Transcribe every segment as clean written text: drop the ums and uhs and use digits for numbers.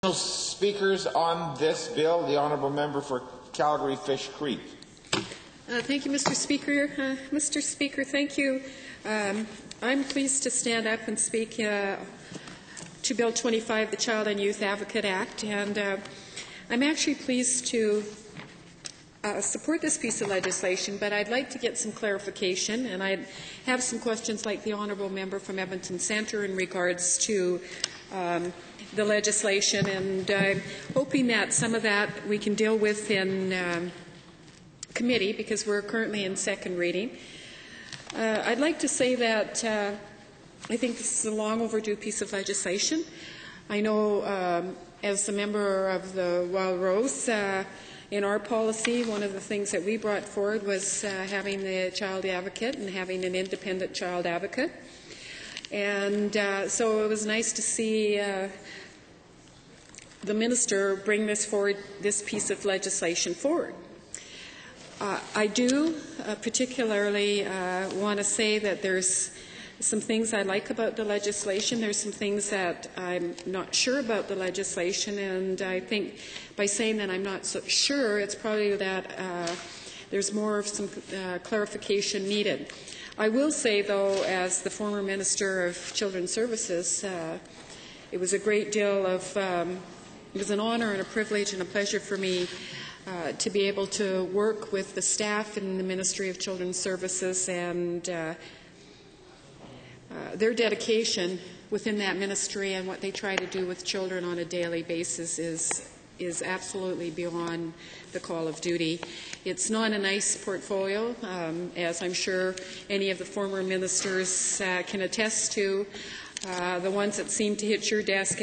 Speakers on this bill, the honourable member for Calgary Fish Creek. Thank you, Mr. Speaker. Mr. Speaker, thank you. I'm pleased to stand up and speak to Bill 25, the Child and Youth Advocate Act, and I'm actually pleased to support this piece of legislation, but I'd like to get some clarification, and I have some questions like the honourable member from Edmonton Centre in regards to the legislation, and I'm hoping that some of that we can deal with in committee, because we're currently in second reading. I'd like to say that I think this is a long overdue piece of legislation. I know as a member of the Wild Rose, in our policy, one of the things that we brought forward was having the child advocate and having an independent child advocate. And so it was nice to see the minister bring this piece of legislation forward. I do particularly want to say that there's some things I like about the legislation. There's some things that I'm not sure about the legislation, and I think by saying that I'm not so sure, it's probably that there's more of some clarification needed. I will say, though, as the former Minister of Children's Services, it was a great deal of, it was an honour and a privilege and a pleasure for me to be able to work with the staff in the Ministry of Children's Services, and their dedication within that ministry and what they try to do with children on a daily basis is absolutely beyond the call of duty. It's not a nice portfolio, as I'm sure any of the former ministers can attest to. The ones that seem to hit your desk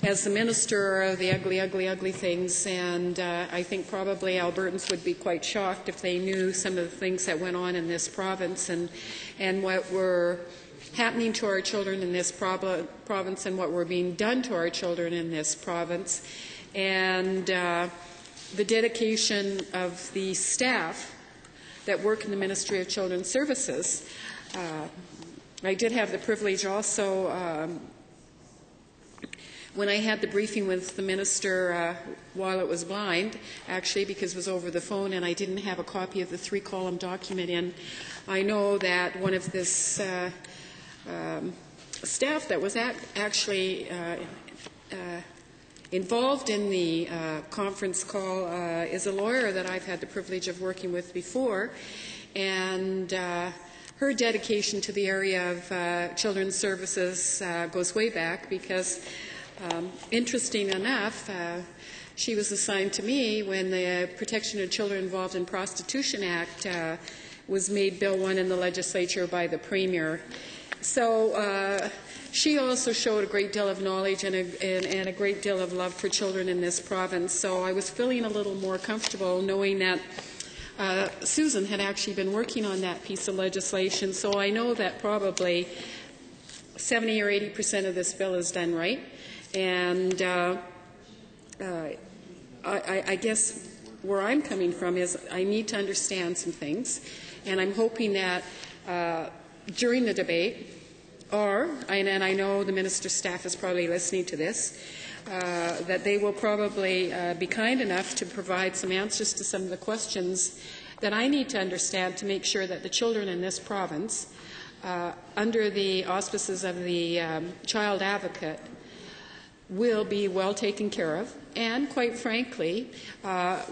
as the minister are the ugly, ugly, ugly things, and I think probably Albertans would be quite shocked if they knew some of the things that went on in this province and what were happening to our children in this province and what were being done to our children in this province. And the dedication of the staff that work in the Ministry of Children's Services. I did have the privilege also, when I had the briefing with the minister while it was blind, actually, because it was over the phone and I didn't have a copy of the 3-column document in, I know that one of this staff that was actually involved in the conference call is a lawyer that I've had the privilege of working with before, and her dedication to the area of children's services goes way back, because interesting enough, she was assigned to me when the Protection of Children Involved in Prostitution Act was made Bill 1 in the legislature by the Premier. So she also showed a great deal of knowledge and a great deal of love for children in this province. So I was feeling a little more comfortable knowing that Susan had actually been working on that piece of legislation. So I know that probably 70 or 80% of this bill is done right. And I guess where I'm coming from is I need to understand some things. And I'm hoping that during the debate, and I know the minister's staff is probably listening to this, that they will probably be kind enough to provide some answers to some of the questions that I need to understand to make sure that the children in this province, under the auspices of the child advocate, will be well taken care of. And quite frankly,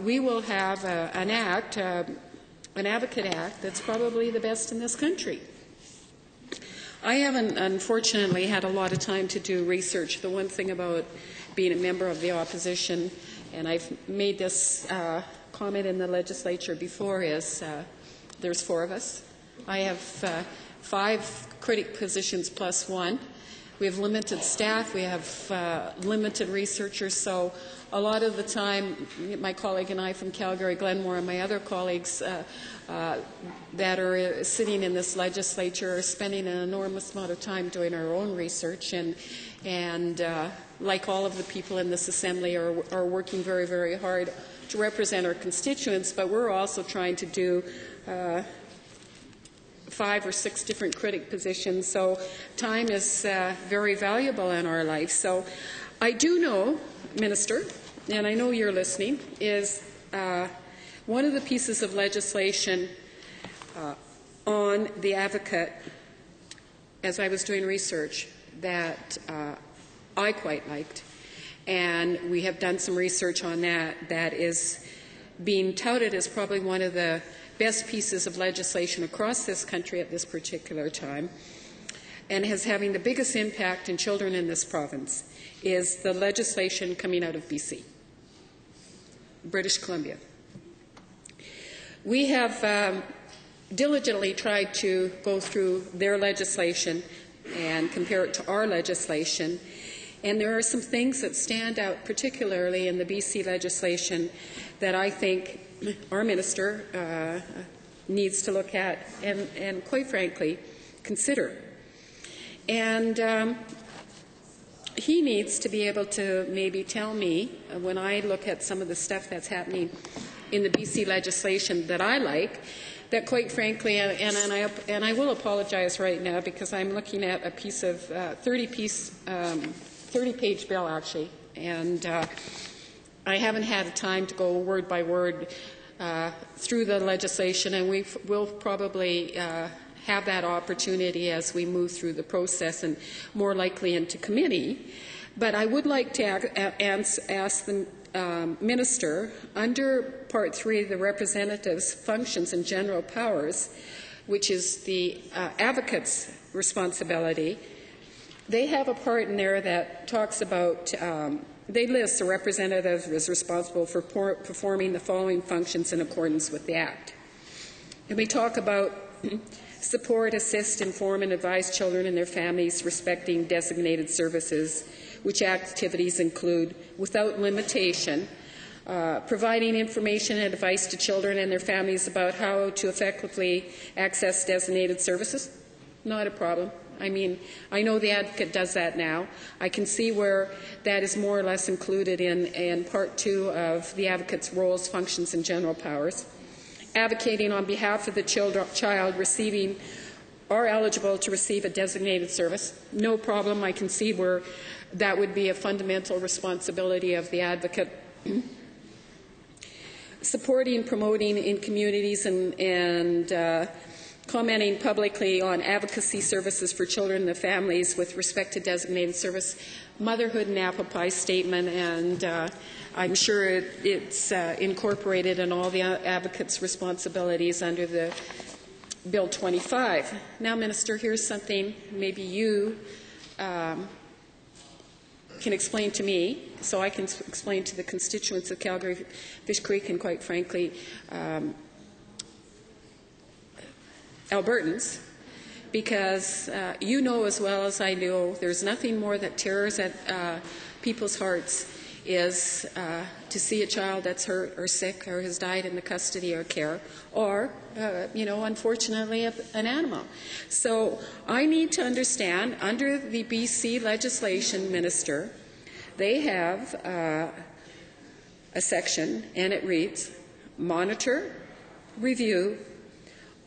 we will have an Advocate Act that's probably the best in this country. I haven't, unfortunately, had a lot of time to do research. The one thing about being a member of the opposition, and I've made this comment in the legislature before, is there's 4 of us. I have 5 critic positions plus 1. We have limited staff. We have limited researchers. So a lot of the time, my colleague and I from Calgary, Glenmore, and my other colleagues that are sitting in this legislature are spending an enormous amount of time doing our own research, and like all of the people in this assembly are working very, very hard to represent our constituents, but we're also trying to do 5 or 6 different critic positions. So time is very valuable in our life. So I do know Minister, and I know you're listening, is one of the pieces of legislation on the Advocate, as I was doing research, that I quite liked. And we have done some research on that is being touted as probably one of the best pieces of legislation across this country at this particular time, and is having the biggest impact in children in this province, is the legislation coming out of BC, British Columbia. We have diligently tried to go through their legislation and compare it to our legislation. And there are some things that stand out, particularly in the BC legislation, that I think our minister needs to look at and quite frankly, consider. And he needs to be able to maybe tell me, when I look at some of the stuff that's happening in the BC legislation that I like, that quite frankly, and I will apologize right now because I'm looking at a piece of 30-page bill, actually, and I haven't had time to go word by word through the legislation, and we will probably have that opportunity as we move through the process and more likely into committee. But I would like to ask the Minister, under Part 3 of the Representative's Functions and General Powers, which is the Advocate's responsibility, they have a part in there that talks about, they list the representative is responsible for performing the following functions in accordance with the Act. And we talk about support, assist, inform, and advise children and their families respecting designated services, which activities include, without limitation, providing information and advice to children and their families about how to effectively access designated services. Not a problem. I mean, I know the Advocate does that now. I can see where that is more or less included in Part 2 of the Advocate's roles, functions, and general powers. Advocating on behalf of the child receiving or eligible to receive a designated service. No problem. I can see where that would be a fundamental responsibility of the Advocate. Supporting, promoting in communities and commenting publicly on advocacy services for children and their families with respect to designated service. Motherhood and apple pie statement, and I'm sure it's incorporated in all the Advocate's responsibilities under the Bill 25. Now, Minister, here's something maybe you can explain to me, so I can explain to the constituents of Calgary Fish Creek and, quite frankly, Albertans, because you know as well as I know there's nothing more that tears at people's hearts is to see a child that's hurt or sick or has died in the custody or care, or, unfortunately, an animal. So I need to understand, under the BC legislation, Minister, they have a section, and it reads, monitor, review,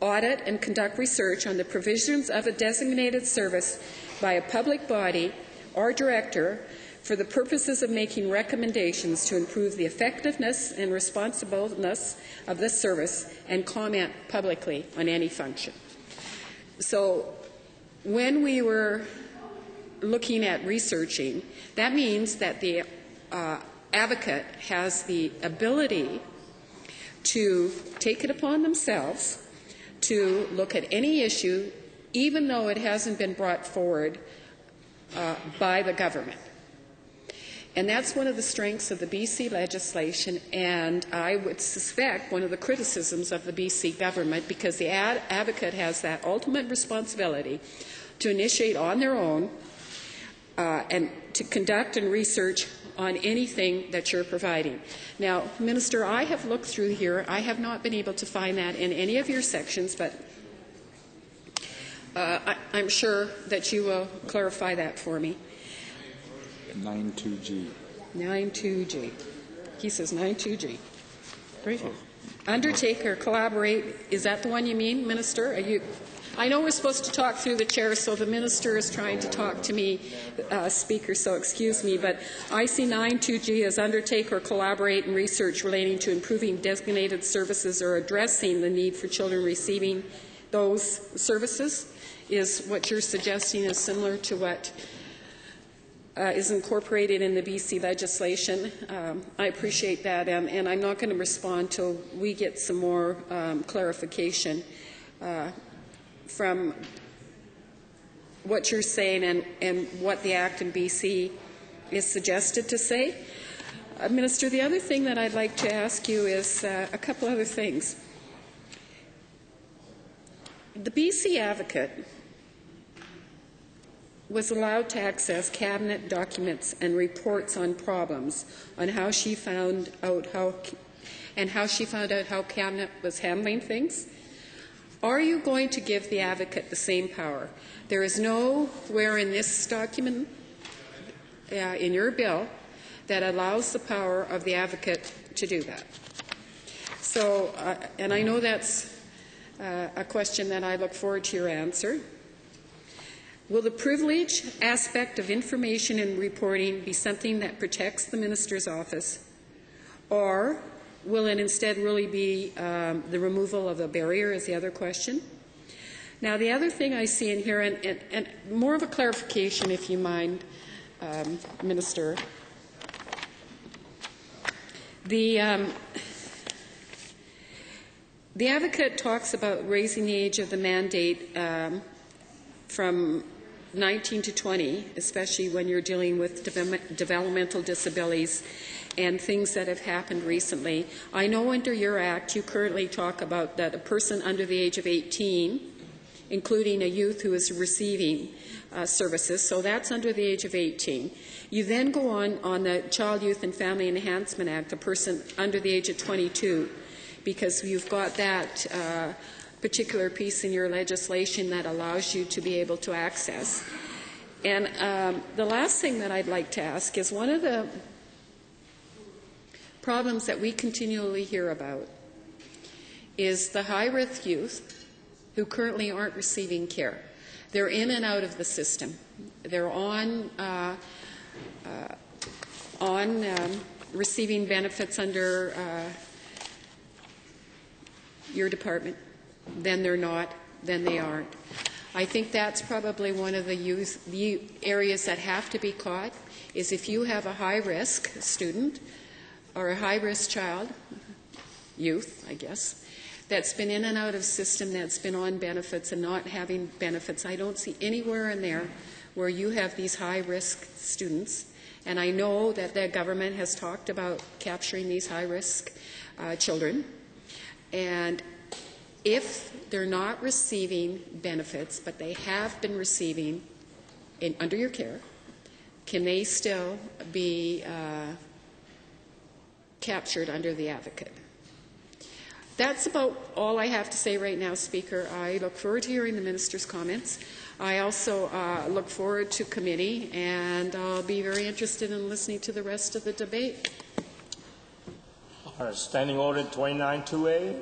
audit, and conduct research on the provisions of a designated service by a public body or director for the purposes of making recommendations to improve the effectiveness and responsibleness of this service, and comment publicly on any function. So when we were looking at researching, that means that the Advocate has the ability to take it upon themselves to look at any issue, even though it hasn't been brought forward by the government. And that's one of the strengths of the BC legislation, and I would suspect one of the criticisms of the BC government, because the Advocate has that ultimate responsibility to initiate on their own and to conduct and research on anything that you're providing. Now, Minister, I have looked through here. I have not been able to find that in any of your sections, but I'm sure that you will clarify that for me. 92G. 92G. He says 92G. Great. Undertake or collaborate. Is that the one you mean, Minister? I know we're supposed to talk through the chair, so the minister is trying to talk to me, Speaker, so excuse me, but I see 9.2G as undertake or collaborate in research relating to improving designated services or addressing the need for children receiving those services. Is what you're suggesting is similar to what is incorporated in the BC legislation. I appreciate that, and I'm not going to respond till we get some more clarification from what you're saying and what the Act in BC is suggested to say. Minister, the other thing that I'd like to ask you is a couple other things. The BC Advocate was allowed to access cabinet documents and reports on problems on how she found out how cabinet was handling things. Are you going to give the advocate the same power? There is nowhere in this document, in your bill, that allows the power of the advocate to do that. So, and I know that's a question that I look forward to your answer. Will the privilege aspect of information and reporting be something that protects the minister's office, or will it instead really be the removal of a barrier is the other question? Now, the other thing I see in here, and more of a clarification, if you mind, Minister, the advocate talks about raising the age of the mandate from 19 to 20, especially when you're dealing with developmental disabilities and things that have happened recently. I know under your Act you currently talk about that a person under the age of 18, including a youth who is receiving services, so that's under the age of 18. You then go on the Child, Youth and Family Enhancement Act, a person under the age of 22, because you've got that particular piece in your legislation that allows you to be able to access. And the last thing that I'd like to ask is one of the problems that we continually hear about is the high-risk youth who currently aren't receiving care. They're in and out of the system. They're on receiving benefits under your department. Then they're not, then they aren't. I think that's probably one of the areas that have to be caught, is if you have a high-risk student or a high-risk child, youth, I guess, that's been in and out of system, that's been on benefits and not having benefits. I don't see anywhere in there where you have these high-risk students. And I know that the government has talked about capturing these high-risk children. And if they're not receiving benefits, but they have been receiving under your care, can they still be captured under the advocate? That's about all I have to say right now, Speaker. I look forward to hearing the minister's comments. I also look forward to committee, and I'll be very interested in listening to the rest of the debate. Standing Order 29-2A.